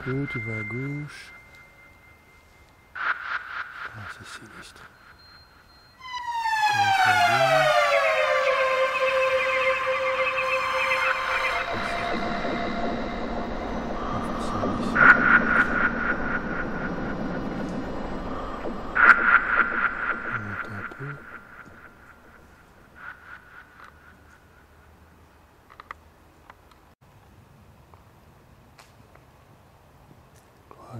peu, tu vas à gauche. Ah, c'est sinistre. Un peu à gauche.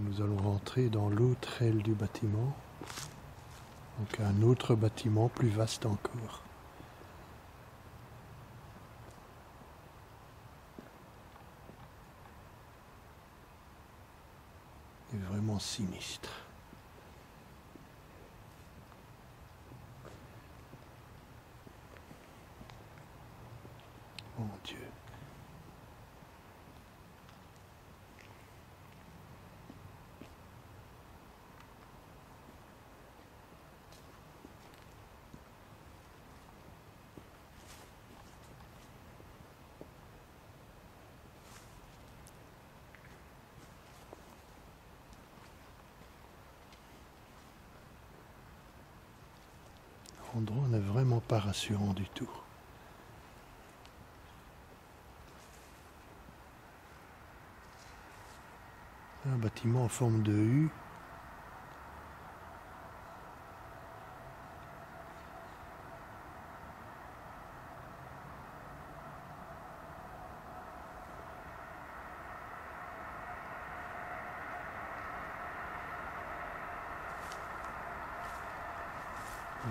Nous allons rentrer dans l'autre aile du bâtiment, donc un autre bâtiment plus vaste encore. Et vraiment sinistre. Mon Dieu. L'endroit n'est vraiment pas rassurant du tout. Un bâtiment en forme de U.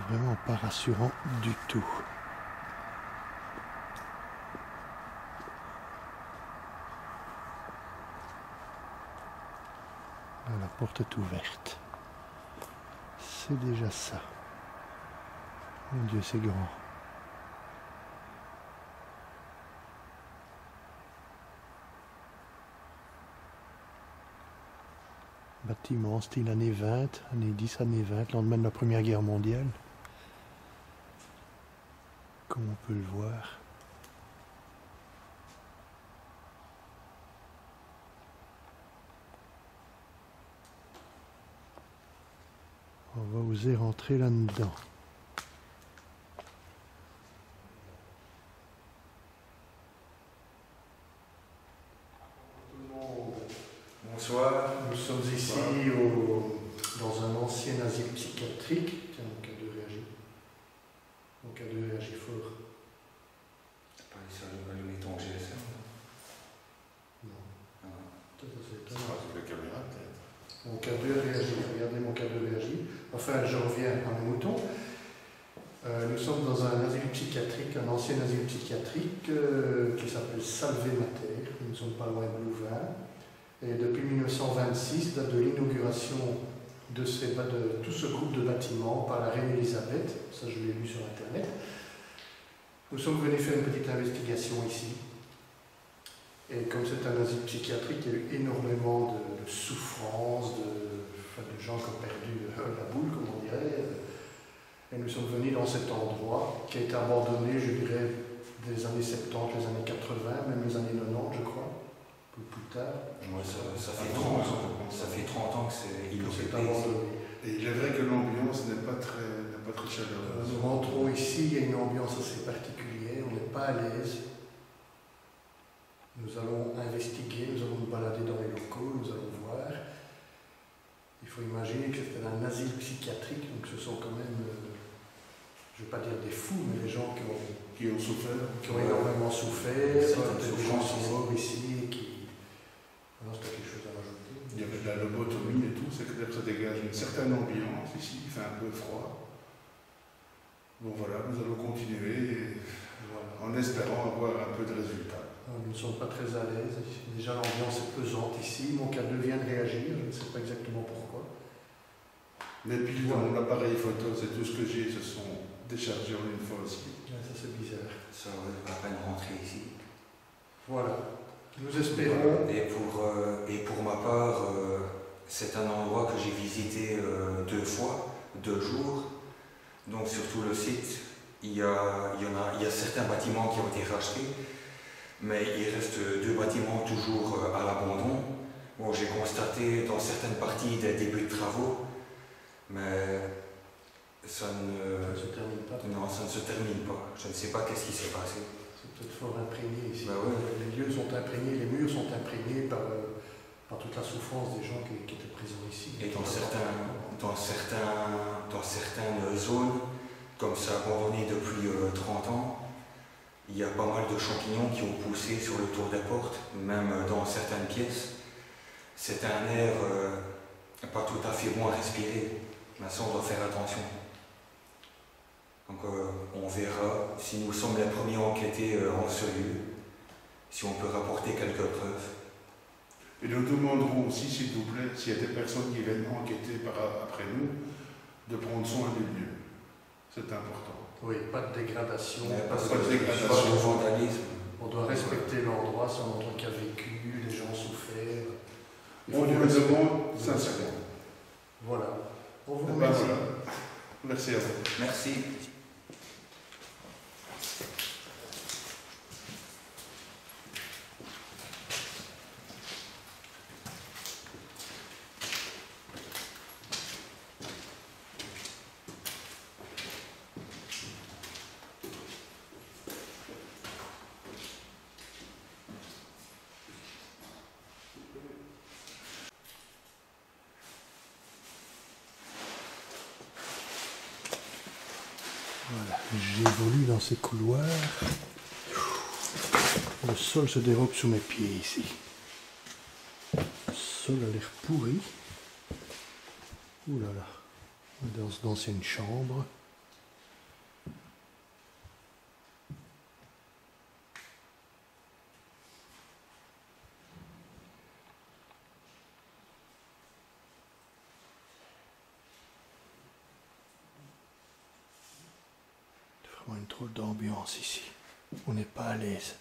Vraiment pas rassurant du tout. Là, la porte est ouverte. C'est déjà ça. Mon Dieu, c'est grand. Bâtiment style années 20, années 10, années 20, lendemain de la Première Guerre mondiale. Comme on peut le voir. On va oser rentrer là-dedans. Bonsoir. Nous sommes ici dans un ancien asile psychiatrique. Tiens, mon cadeau réagit. Mon cadeau réagit fort. T'as pas dit ça, allumer ton GSM? Non. Ah. Ça, c'est C'est pas sur la caméra peut-être. Mon cadeau réagit. Regardez, mon cadeau réagit. Enfin, je reviens à mon mouton. Nous sommes dans un asile psychiatrique, un ancien asile psychiatrique qui s'appelle Salvé Mater. Nous ne sommes pas loin de Louvain. Et depuis 1926, date de l'inauguration de tout ce groupe de bâtiments par la reine Elisabeth, ça je l'ai lu sur internet, nous sommes venus faire une petite investigation ici. Et comme c'est un asile psychiatrique, il y a eu énormément de souffrances, de gens qui ont perdu la boule, comme on dirait. Et nous sommes venus dans cet endroit qui a été abandonné, je dirais, des années 70, les années 80, même les années 90, je crois. Plus tard. Ouais, ça fait 30 ans que c'est abandonné. Et il est vrai que l'ambiance n'est pas très chaleureuse. Nous rentrons ici, il y a une ambiance assez particulière, on n'est pas à l'aise. Nous allons investiguer, nous allons nous balader dans les locaux, nous allons voir. Il faut imaginer que c'est un asile psychiatrique, donc ce sont quand même, je ne vais pas dire des fous, mais des gens qui ont souffert, qui ont énormément souffert, des gens qui sont morts ici et qui... Alors, c'est quelque chose à rajouter. Il y avait de la lobotomie et tout, c'est clair que ça dégage une certaine ambiance ici, il fait un peu froid. Bon voilà, nous allons continuer en espérant avoir un peu de résultats. Nous ne sommes pas très à l'aise. Déjà l'ambiance est pesante ici. Mon cadeau vient de réagir, je ne sais pas exactement pourquoi. Les piles dans mon appareil photo, c'est tout ce que j'ai, se sont déchargés en une fois aussi. Ouais, ça c'est bizarre. Ça vaut la peine de rentrer ici. Voilà. Nous espérons. Et pour ma part, c'est un endroit que j'ai visité 2 fois, 2 jours. Donc sur tout le site, il y a certains bâtiments qui ont été rachetés, mais il reste 2 bâtiments toujours à l'abandon. Bon, j'ai constaté dans certaines parties des débuts de travaux, mais ça ne se termine pas. Non, ça ne se termine pas. Je ne sais pas qu'est-ce qui s'est passé. C'est peut-être fort imprégné ici. Bah ouais. Les lieux sont imprégnés, les murs sont imprégnés par toute la souffrance des gens qui étaient présents ici. Et dans certaines zones, comme c'est abandonné depuis 30 ans, il y a pas mal de champignons qui ont poussé sur le tour des portes, même dans certaines pièces. C'est un air pas tout à fait bon à respirer, mais ça on doit faire attention. Donc on verra si nous sommes les premiers à enquêter en ce lieu, si on peut rapporter quelques preuves. Et nous demanderons aussi, s'il vous plaît, s'il y a des personnes qui viennent enquêter après nous, de prendre soin du lieu. C'est important. Oui, pas de dégradation, pas de dégradation. Pas de vandalisme. On doit respecter l'endroit, c'est un endroit qui a vécu, les gens ont souffert. On vous le demande sincèrement. Voilà. On vous Ben remercie. voilà. Merci à vous. Merci. Voilà, j'évolue dans ces couloirs. Le sol se dérobe sous mes pieds ici. Le sol a l'air pourri. Ouh là là, dans d'anciennes chambres. Une drôle d'ambiance ici. On n'est pas à l'aise.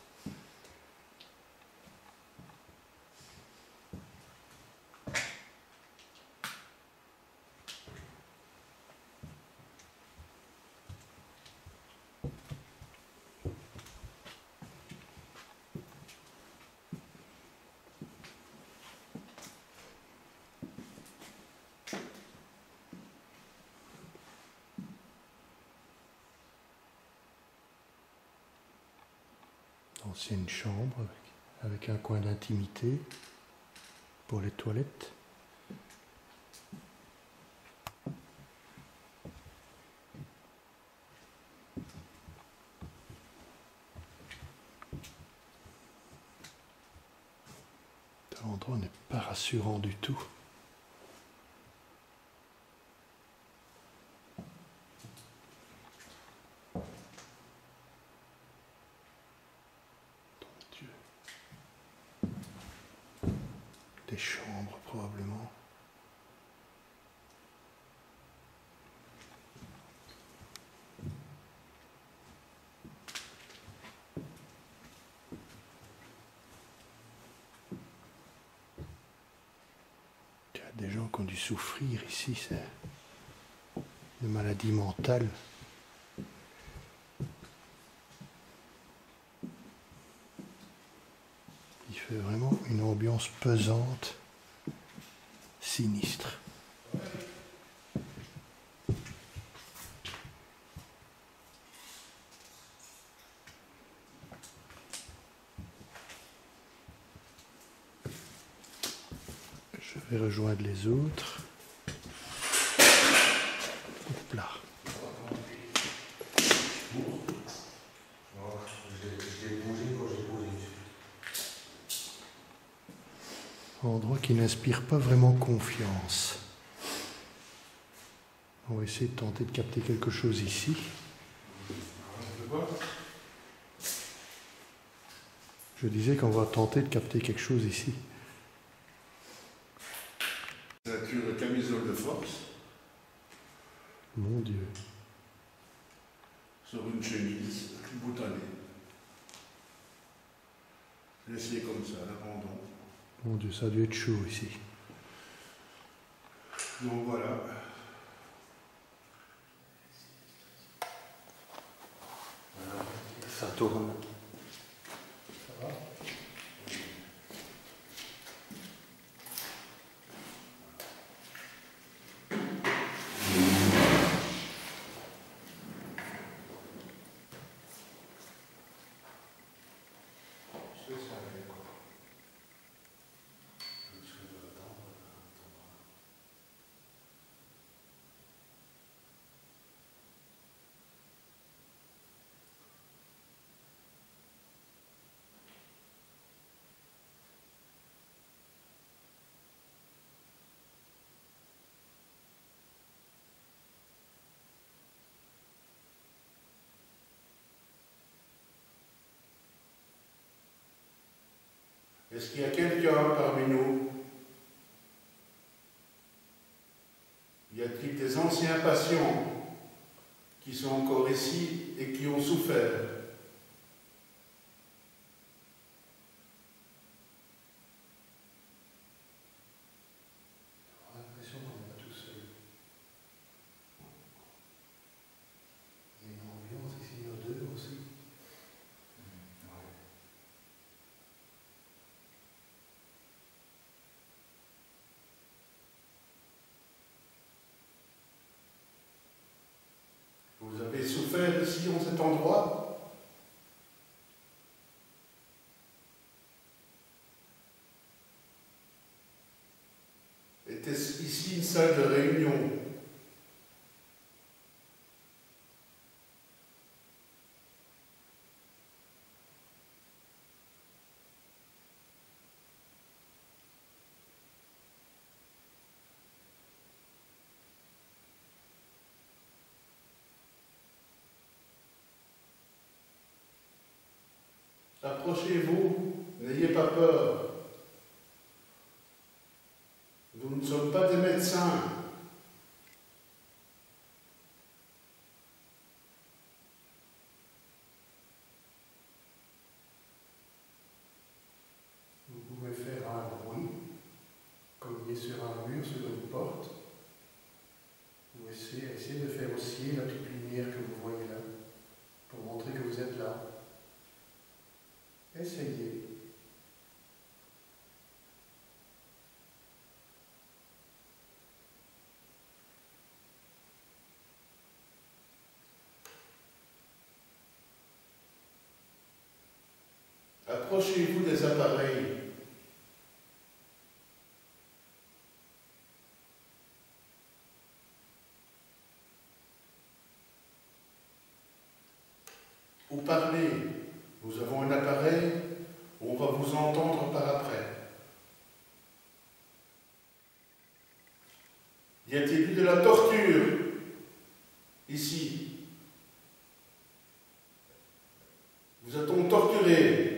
Ancienne chambre avec un coin d'intimité pour les toilettes. L'endroit n'est pas rassurant du tout. Des chambres probablement. Il y a des gens qui ont dû souffrir ici, c'est une maladie mentale. Il fait vraiment une ambiance pesante, sinistre. Je vais rejoindre les autres. Hop là. Endroit qui n'inspire pas vraiment confiance. On va essayer de tenter de capter quelque chose ici. Je disais qu'on va tenter de capter quelque chose ici. Ceinture camisole de force. Mon Dieu. Sur une chemise boutonnée. Laissez comme ça, l'abandon. Mon Dieu, ça a dû être chaud ici. Donc voilà. Ça tourne. Ça va? Est-ce qu'il y a quelqu'un parmi nous? Y a-t-il des anciens patients qui sont encore ici et qui ont souffert? J'ai l'impression qu'on n'est pas tout seul. Il y a une ambiance ici, une odeur aussi. Vous avez souffert ici, en cet endroit? Était-ce ici une salle de réunion? Approchez-vous, n'ayez pas peur. Nous ne sommes pas des médecins. Vous pouvez faire un bruit, cogner sur un mur, sur une porte, ou essayer de faire osciller la petite lumière que vous voyez là, pour montrer que vous êtes là. Essayez. Approchez-vous des appareils. Ou parlez. Nous avons un appareil où on va vous entendre par après. Y a-t-il eu de la torture ici? Vous a-t-on torturé?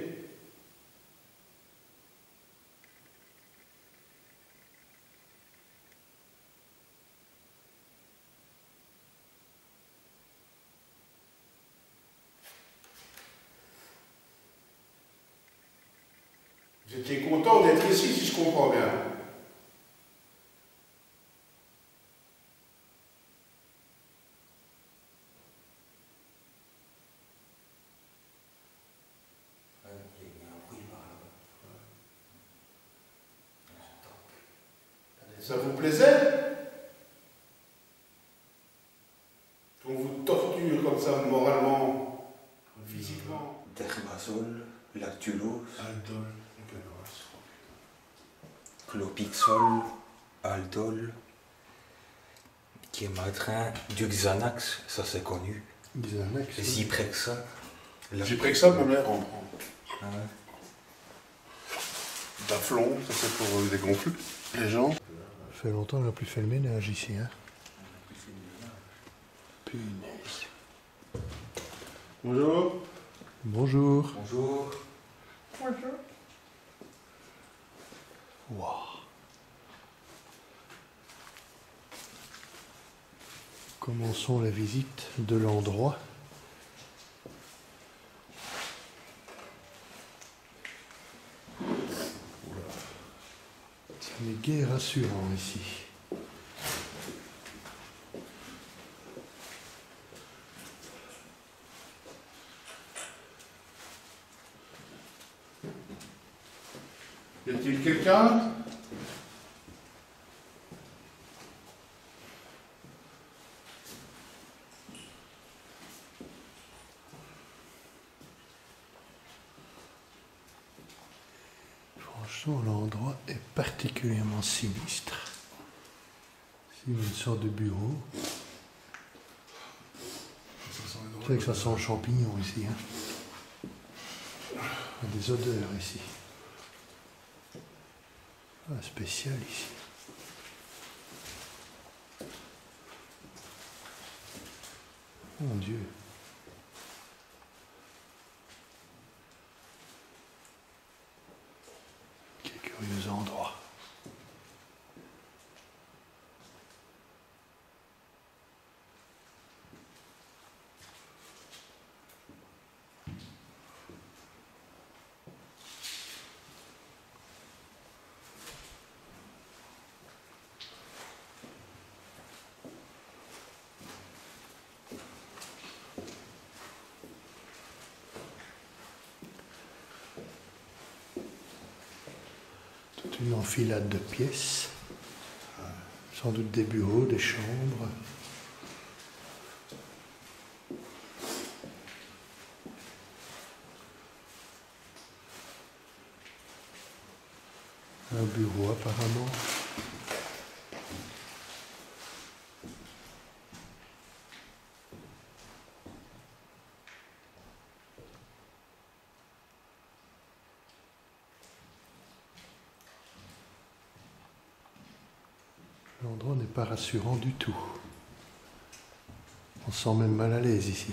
Vous étiez content d'être ici, si je comprends bien. Ça vous plaisait? Qu'on vous torture comme ça, moralement, physiquement? Derbazole, lactulose, Aldol, clopixol, aldol, Kematrin, du Xanax, ça c'est connu. Xanax. Zyprexa. J'ai pris que ça, ma mère en prend. Ah ouais. Daflon, ça c'est pour dégonfler les gens. Ça fait longtemps qu'on n'a plus fait le ménage ici, hein. Punaise. Bonjour. Bonjour. Bonjour. Bonjour. Waouh. Commençons la visite de l'endroit. Ce n'est guère rassurant ici. Y a-t-il quelqu'un? Franchement, l'endroit est particulièrement sinistre. C'est une sorte de bureau. C'est vrai que ça sent le champignon ici, hein. Il y a des odeurs ici. Ah, spécial ici. Mon Dieu. une enfilade de pièces. Sans doute des bureaux, des chambres. Un bureau apparemment. L'endroit n'est pas rassurant du tout. On se sent même mal à l'aise ici.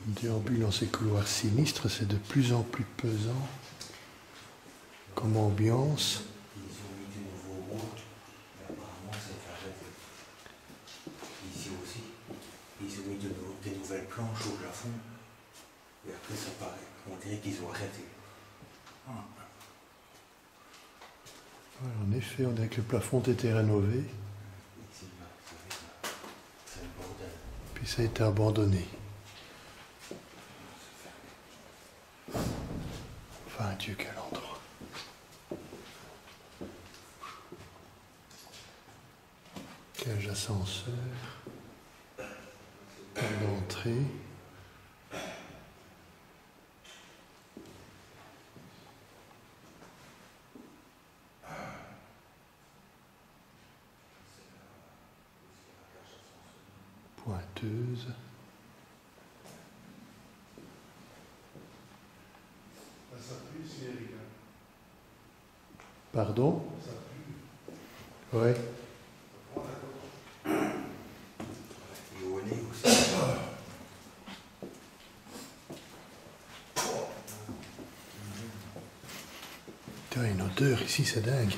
On déambule dans ces couloirs sinistres, c'est de plus en plus pesant comme ambiance. Ils ont mis des nouveaux routes, mais apparemment ça va arrêter. Ici aussi, ils ont mis des nouvelles planches au plafond, et après ça paraît. On dirait qu'ils ont arrêté. Voilà, en effet, on dirait que le plafond a été rénové, Ici, là, c'est le bordel. puis ça a été abandonné. Enfin, Dieu, quel endroit. Cage ascenseur. Porte d'entrée. Pointeuse. Ça pue ici, Erika. Pardon? Ça pue. Ouais. Et au nez aussi. Putain, une odeur ici, c'est dingue.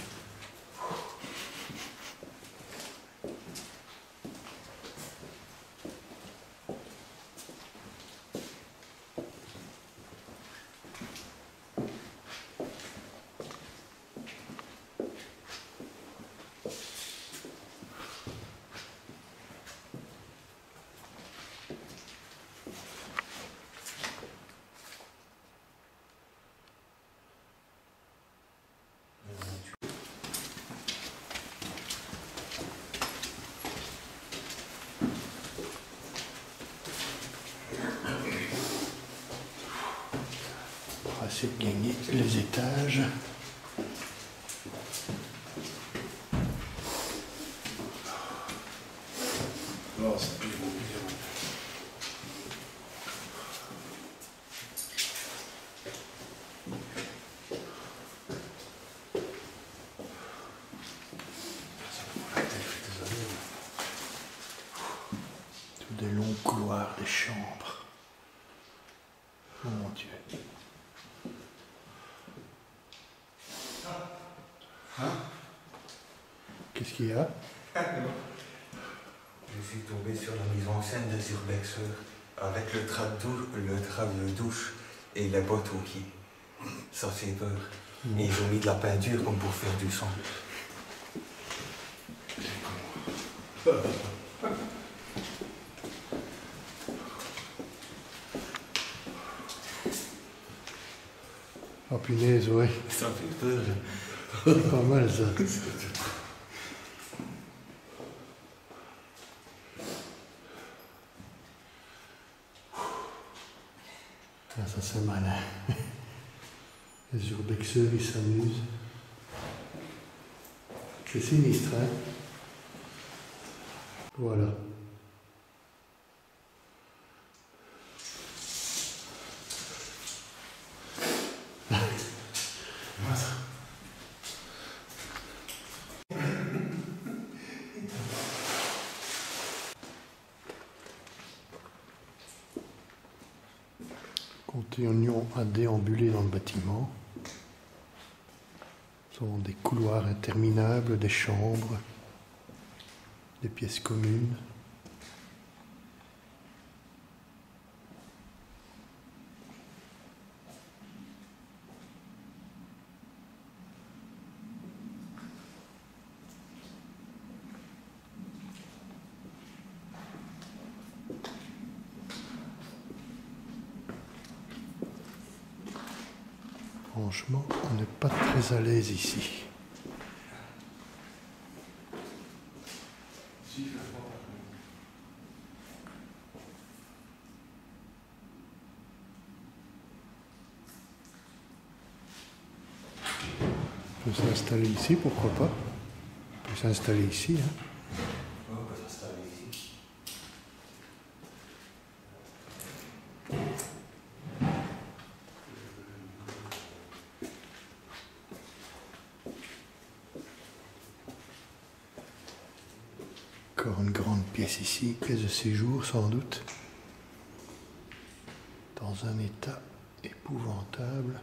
On va essayer de gagner les étages. Non, ça pue beaucoup bien. Tous des longs couloirs, des chambres. Oh mon Dieu. Qu'est-ce qu'il y a? Je suis tombé sur la mise en scène des urbexeurs avec le drap de douche et les bottes aux pieds. Ça fait peur. Et ils ont mis de la peinture comme pour faire du sang. Oh punaise, ouais. Ça fait peur. C'est pas mal ça. Ah, ça c'est malin. Les urbexeurs, ils s'amusent. C'est sinistre, hein? Voilà. Continuons à déambuler dans le bâtiment. sont des couloirs interminables, des chambres, des pièces communes. Franchement, on n'est pas très à l'aise ici. On peut s'installer ici, pourquoi pas? On peut s'installer ici. Hein. On peut s'installer ici. Encore une grande pièce ici, pièce de séjour sans doute. Dans un état épouvantable.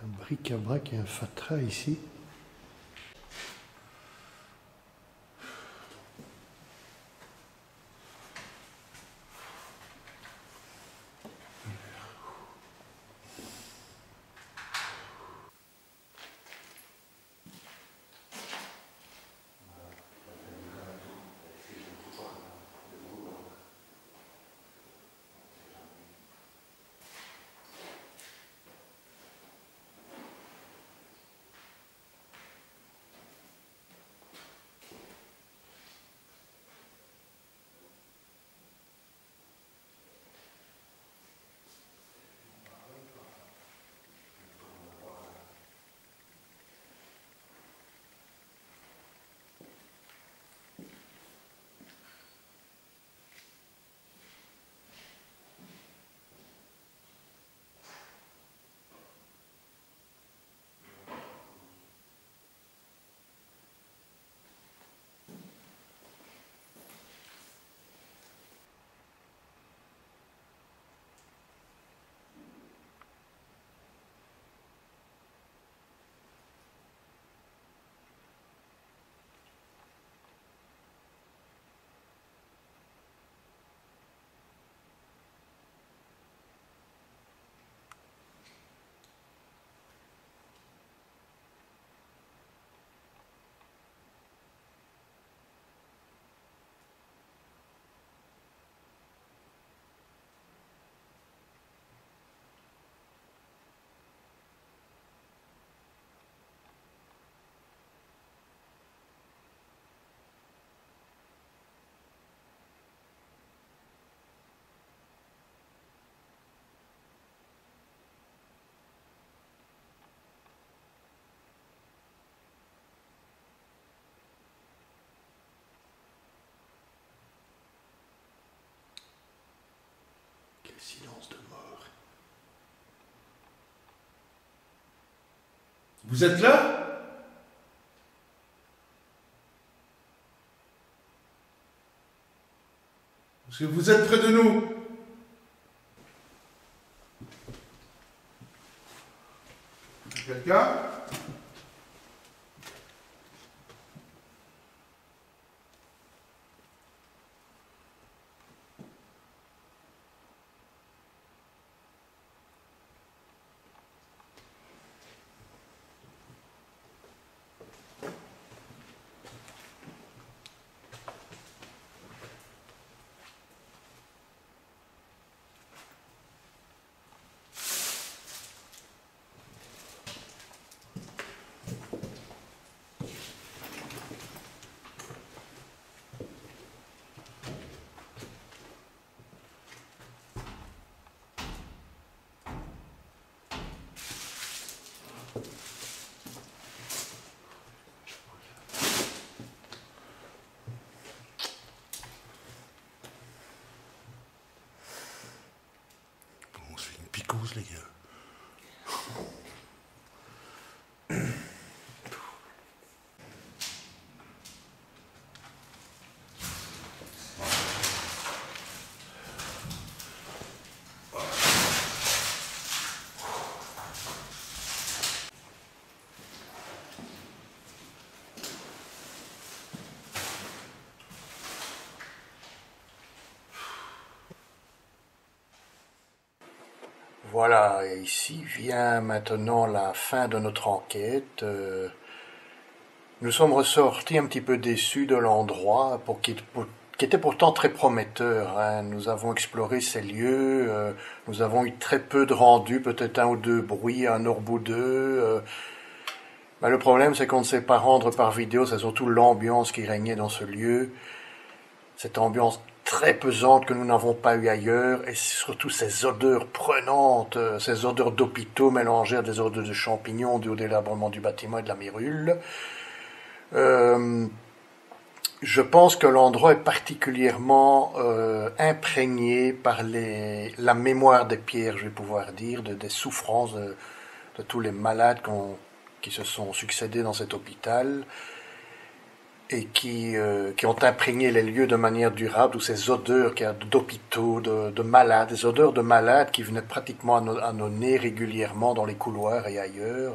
Un bric-à-brac et un fatras ici. Silence de mort. Vous êtes là? Est-ce que vous êtes près de nous? Quelqu'un? Les gars. Voilà, et ici vient maintenant la fin de notre enquête. Nous sommes ressortis un petit peu déçus de l'endroit qui était pourtant très prometteur, hein. Nous avons exploré ces lieux, nous avons eu très peu de rendus, peut-être un ou deux bruits, un orbe ou deux. Ben, le problème, c'est qu'on ne sait pas rendre par vidéo, c'est surtout l'ambiance qui régnait dans ce lieu. Cette ambiance très pesante que nous n'avons pas eu ailleurs, et surtout ces odeurs prenantes, ces odeurs d'hôpitaux mélangées à des odeurs de champignons dus au délabrement du bâtiment et de la mérule. Je pense que l'endroit est particulièrement imprégné par la mémoire des pierres, je vais pouvoir dire, des souffrances de tous les malades qui se sont succédés dans cet hôpital et qui ont imprégné les lieux de manière durable, où ces odeurs d'hôpitaux, de malades, des odeurs de malades qui venaient pratiquement à nos nez régulièrement dans les couloirs et ailleurs.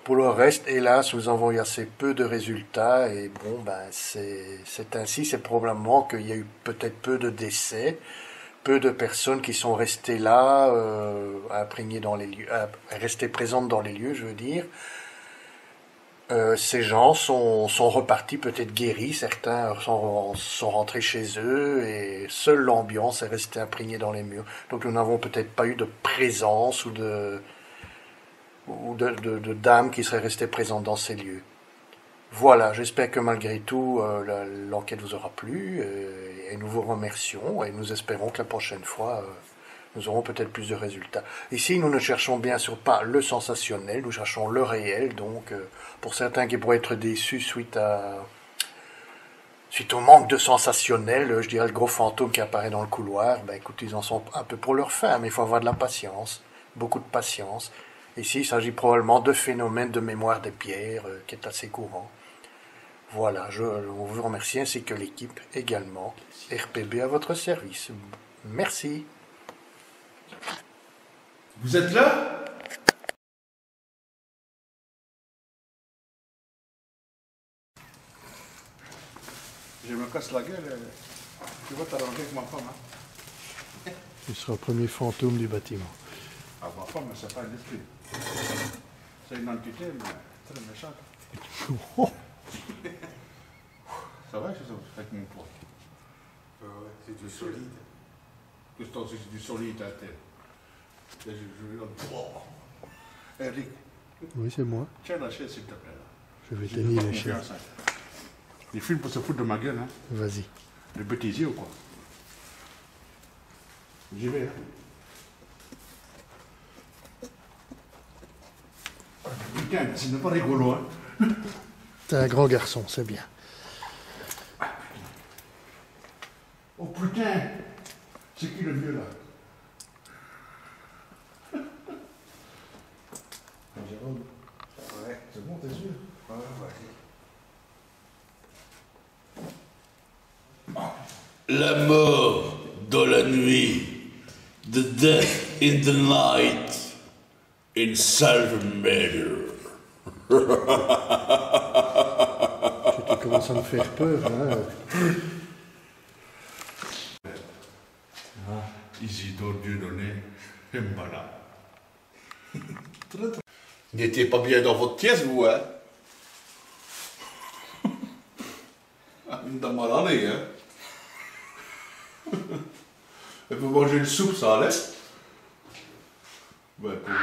Pour le reste, hélas, nous avons eu assez peu de résultats, et bon, ben, c'est ainsi, c'est probablement qu'il y a eu peut-être peu de décès, peu de personnes qui sont restées là, imprégnées dans les lieux, restées présentes dans les lieux, je veux dire. Ces gens sont repartis peut-être guéris, certains sont rentrés chez eux, et seule l'ambiance est restée imprégnée dans les murs. Donc nous n'avons peut-être pas eu de présence ou de dames qui seraient restées présentes dans ces lieux. Voilà, j'espère que malgré tout, l'enquête vous aura plu, et nous vous remercions, et nous espérons que la prochaine fois, nous aurons peut-être plus de résultats. Ici, nous ne cherchons bien sûr pas le sensationnel, nous cherchons le réel, donc pour certains qui pourraient être déçus suite au manque de sensationnel, je dirais le gros fantôme qui apparaît dans le couloir, ben écoute, ils en sont un peu pour leur fin, mais il faut avoir de la patience, beaucoup de patience. Ici, il s'agit probablement de phénomènes de mémoire des pierres, qui est assez courant. Voilà, on vous remercie, ainsi que l'équipe également. RPB à votre service. Merci. Vous êtes là? Je me casse la gueule. Tu vas t'arranger avec ma femme, hein? Tu seras le premier fantôme du bâtiment. Ah, ma femme, c'est pas un esprit. C'est une entité, mais très méchante. Ça va, c'est avec mon poids. Ouais, c'est du solide. C'est du solide à terre. Eric. Oui, c'est moi. Tiens la chaise, s'il te plaît. Là. Je vais tenir les chaises. Les films pour se foutre de ma gueule, hein. Vas-y. Le bêtisier ou quoi? J'y vais, hein. Putain, ce n'est pas rigolo, hein. T'es un grand garçon, c'est bien. Oh putain! C'est qui le vieux là? Jérôme. Ouais. C'est bon, t'es sûr? Ouais, vas-y. La mort dans la nuit. The death in the night. In Salvador. Tu commences à me faire peur, hein. Isidore Dieudonné, Mbala. Vous n'étiez pas bien dans votre pièce, vous, hein? Dans mal allé, hein? Et pour manger une soupe, ça allait? Ouais, pour